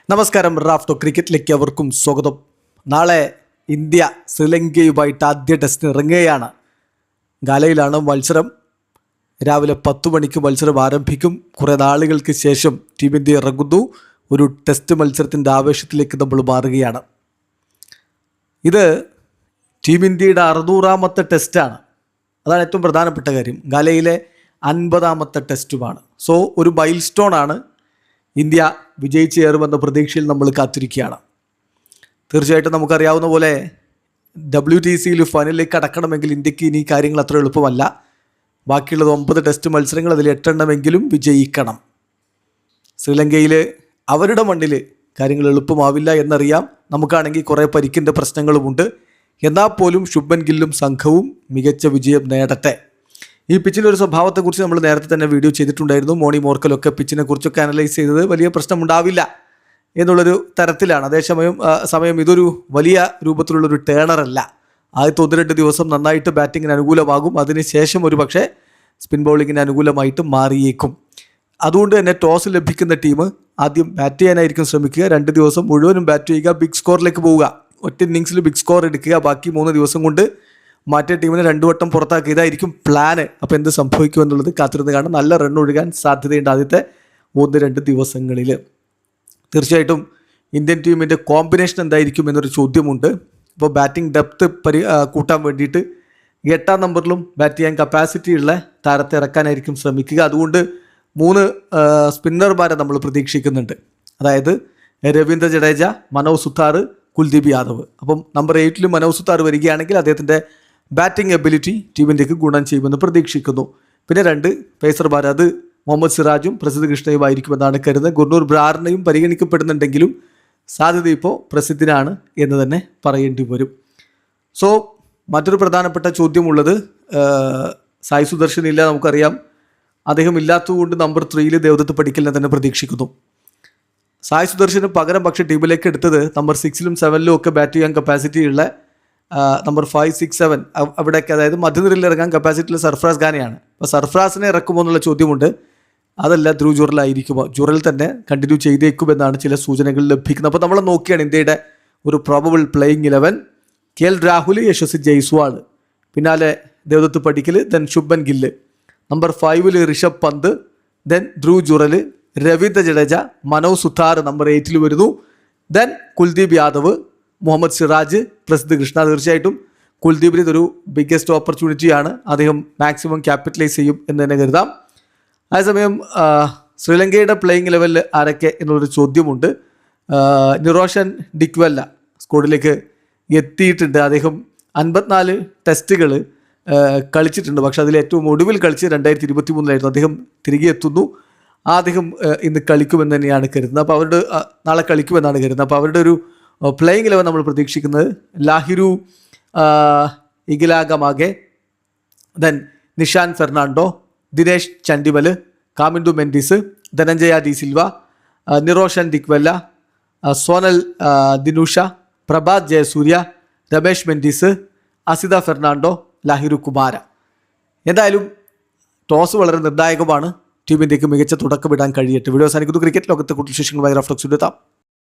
നമസ്കാരം, റാഫ്റ്റോ ക്രിക്കറ്റിലേക്ക് അവർക്കും സ്വാഗതം. നാളെ ഇന്ത്യ ശ്രീലങ്കയുമായിട്ട് ആദ്യ ടെസ്റ്റിന് ഇറങ്ങുകയാണ്. ഗാലയിലാണ് മത്സരം. രാവിലെ 10 മണിക്ക് മത്സരം ആരംഭിക്കും. കുറേ നാളുകൾക്ക് ശേഷം ടീം ഇന്ത്യ ഇറങ്ങുന്നു. ഒരു ടെസ്റ്റ് മത്സരത്തിൻ്റെ ആവേശത്തിലേക്ക് നമ്മൾ മാറുകയാണ്. ഇത് ടീം ഇന്ത്യയുടെ 600ാമത്തെ ടെസ്റ്റാണ്. അതാണ് ഏറ്റവും പ്രധാനപ്പെട്ട കാര്യം. ഗാലയിലെ 50ാമത്തെ ടെസ്റ്റുമാണ്. സോ ഒരു മൈൽ സ്റ്റോൺ ആണ്. ഇന്ത്യ വിജയിച്ചേറുമെന്ന പ്രതീക്ഷയിൽ നമ്മൾ കാത്തിരിക്കുകയാണ്. തീർച്ചയായിട്ടും നമുക്കറിയാവുന്ന പോലെ WTCയിൽ ഫൈനലിലേക്ക് കടക്കണമെങ്കിൽ ഇന്ത്യക്ക് ഇനി കാര്യങ്ങൾ അത്ര എളുപ്പമല്ല. ബാക്കിയുള്ളത് 9 ടെസ്റ്റ് മത്സരങ്ങൾ, അതിൽ 8 എണ്ണമെങ്കിലും വിജയിക്കണം. ശ്രീലങ്കയിൽ അവരുടെ മണ്ണിൽ കാര്യങ്ങൾ എളുപ്പമാവില്ല എന്നറിയാം. നമുക്കാണെങ്കിൽ കുറേ പരിക്കിൻ്റെ പ്രശ്നങ്ങളുമുണ്ട്. എന്നാൽ പോലും ശുഭ്മൻ ഗില്ലും സംഘവും മികച്ച വിജയം നേടട്ടെ. ഈ പിച്ചിൻ്റെ ഒരു സ്വഭാവത്തെക്കുറിച്ച് നമ്മൾ നേരത്തെ തന്നെ വീഡിയോ ചെയ്തിട്ടുണ്ടായിരുന്നു. മോണി മോർക്കലൊക്കെ പിച്ചിനെ കുറിച്ചൊക്കെ അനലൈസ് ചെയ്തത് വലിയ പ്രശ്നമുണ്ടാവില്ല എന്നുള്ളൊരു തരത്തിലാണ്. അതേസമയം ഇതൊരു വലിയ രൂപത്തിലുള്ളൊരു ടേണറല്ല. ആദ്യത്തെ 1-2 ദിവസം നന്നായിട്ട് ബാറ്റിങ്ങിന് അനുകൂലമാകും. അതിനുശേഷം ഒരു പക്ഷേ സ്പിൻ ബൗളിങ്ങിന് അനുകൂലമായിട്ട് മാറിയേക്കും. അതുകൊണ്ട് തന്നെ ടോസ് ലഭിക്കുന്ന ടീം ആദ്യം ബാറ്റ് ചെയ്യാനായിരിക്കും ശ്രമിക്കുക. 2 ദിവസം മുഴുവനും ബാറ്റ് ചെയ്യുക, ബിഗ് സ്കോറിലേക്ക് പോവുക. ഒറ്റ ഇന്നിങ്സിൽ ബിഗ് സ്കോർ എടുക്കുക. ബാക്കി 3 ദിവസം കൊണ്ട് മറ്റേ ടീമിനെ 2 വട്ടം പുറത്താക്കുക. ഇതായിരിക്കും പ്ലാന്. അപ്പോൾ എന്ത് സംഭവിക്കുമെന്നുള്ളത് കാത്തിരുന്ന് കാണാൻ. നല്ല റൺ ഒഴുകാൻ സാധ്യതയുണ്ട് ആദ്യത്തെ 1-2 ദിവസങ്ങളിൽ. തീർച്ചയായിട്ടും ഇന്ത്യൻ ടീമിൻ്റെ കോമ്പിനേഷൻ എന്തായിരിക്കും എന്നൊരു ചോദ്യമുണ്ട്. ഇപ്പോൾ ബാറ്റിംഗ് ഡെപ്ത് കൂട്ടാൻ വേണ്ടിയിട്ട് 8ാം നമ്പറിലും ബാറ്റ് ചെയ്യാൻ കപ്പാസിറ്റി ഉള്ള താരത്തെ ഇറക്കാനായിരിക്കും ശ്രമിക്കുക. അതുകൊണ്ട് 3 സ്പിന്നർമാരെ നമ്മൾ പ്രതീക്ഷിക്കുന്നുണ്ട്. അതായത് രവീന്ദ്ര ജഡേജ, മനോജ് സുതാർ, കുൽദീപ് യാദവ്. അപ്പം നമ്പർ 8 മനോജ് സുതാർ വരികയാണെങ്കിൽ അദ്ദേഹത്തിൻ്റെ ബാറ്റിംഗ് എബിലിറ്റി ടീം ഇന്ത്യക്ക് ഗുണം ചെയ്യുമെന്ന് പ്രതീക്ഷിക്കുന്നു. പിന്നെ 2 പേസർമാർ, അത് മുഹമ്മദ് സിറാജും പ്രസിദ്ധ് കൃഷ്ണയുമായിരിക്കുമെന്നാണ് കരുതുന്നത്. ഗുർനൂർ ബ്രാറിനെയും പരിഗണിക്കപ്പെടുന്നുണ്ടെങ്കിലും സാധ്യത ഇപ്പോൾ പ്രസിദ്ധിനാണ് എന്ന് തന്നെ പറയേണ്ടി വരും. സോ മറ്റൊരു പ്രധാനപ്പെട്ട ചോദ്യമുള്ളത്, സായ് സുദർശൻ ഇല്ല, നമുക്കറിയാം. അദ്ദേഹം ഇല്ലാത്തതുകൊണ്ട് നമ്പർ 3 ദേവദത്ത് പടിക്കലിനെ തന്നെ പ്രതീക്ഷിക്കുന്നു. സായ് സുദർശന് പകരം പക്ഷേ ടീമിലേക്ക് എടുത്തത് നമ്പർ 6ലും 7ലും ഒക്കെ ബാറ്റ് ചെയ്യാൻ കപ്പാസിറ്റി ഉള്ള നമ്പർ 5, 6, 7 അവിടെയൊക്കെ, അതായത് മധ്യനിരയിൽ ഇറങ്ങാൻ കപ്പാസിറ്റിയുള്ള സർഫ്രാസ് ഖാനെയാണ്. അപ്പോൾ സർഫ്രാസിനെ ഇറക്കുമോ എന്നുള്ള ചോദ്യമുണ്ട്. അതല്ല, ധ്രുവ് ജുറലായിരിക്കുമോ? ജുറൽ തന്നെ കണ്ടിന്യൂ ചെയ്തേക്കുമെന്നാണ് ചില സൂചനകൾ ലഭിക്കുന്നത്. അപ്പോൾ നമ്മൾ നോക്കിയാണ് ഇന്ത്യയുടെ ഒരു probable playing 11. KL Rahul, Yashasvi Jaiswal, പിന്നാലെ ദേവദത്ത് പടിക്കൽ, then Shubman Gill. Number 5 Rishabh Pant, then Dhruv Jurel, Ravindra Jadeja, Manoj Sutar number 8 വരുന്നു. ദെൻ കുൽദീപ് യാദവ്, മുഹമ്മദ് സിറാജ്, പ്രസിദ്ധ് കൃഷ്ണ. തീർച്ചയായിട്ടും കുൽദീപിന് ഇതൊരു ബിഗ്ഗസ്റ്റ് ഓപ്പർച്യൂണിറ്റിയാണ്. അദ്ദേഹം മാക്സിമം ക്യാപിറ്റലൈസ് ചെയ്യും എന്ന് തന്നെ കരുതാം. അതേസമയം ശ്രീലങ്കയുടെ പ്ലേയിങ് ലെവലിൽ ആരൊക്കെ എന്നുള്ളൊരു ചോദ്യമുണ്ട്. നിറോഷൻ ഡിക്വെല്ല സ്ക്വാഡിലേക്ക് എത്തിയിട്ടുണ്ട്. അദ്ദേഹം 54 ടെസ്റ്റുകൾ കളിച്ചിട്ടുണ്ട്. പക്ഷേ അതിൽ ഏറ്റവും ഒടുവിൽ കളിച്ച് 2023 അദ്ദേഹം തിരികെ എത്തുന്നു. അദ്ദേഹം ഇന്ന് കളിക്കുമെന്ന് തന്നെയാണ് കരുതുന്നത്. അപ്പോൾ നാളെ കളിക്കുമെന്നാണ് കരുതുന്നത്. അപ്പോൾ അവരുടെ ഒരു പ്ലേയിങ് 11 നമ്മൾ പ്രതീക്ഷിക്കുന്നത് ലാഹിരു ഇഗലാഗമാഗെ, ദെൻ നിഷാൻ ഫെർണാണ്ടോ, ദിനേശ് ചണ്ഡിമൽ, കാമിൻഡു മെൻഡിസ്, ധനഞ്ജയ ഡി സിൽവ, നിറോഷൻ ഡിക്വെല്ല, സോനൽ ദിനുഷ, പ്രഭാത് ജയസൂര്യ, രമേഷ് മെൻഡിസ്, അസിത ഫെർണാണ്ടോ, ലാഹിരു കുമാര. എന്തായാലും ടോസ് വളരെ നിർണായകമാണ്. ടീം ഇന്ത്യക്ക് മികച്ച തുടക്കമിടാൻ കഴിയട്ടെ. വീഡിയോ അവസാനിക്കുന്നു. ക്രിക്കറ്റ് ലോകത്തെ കൂടുതൽ വിശേഷങ്ങളുമായി റാഫ്റ്റോ എത്താം.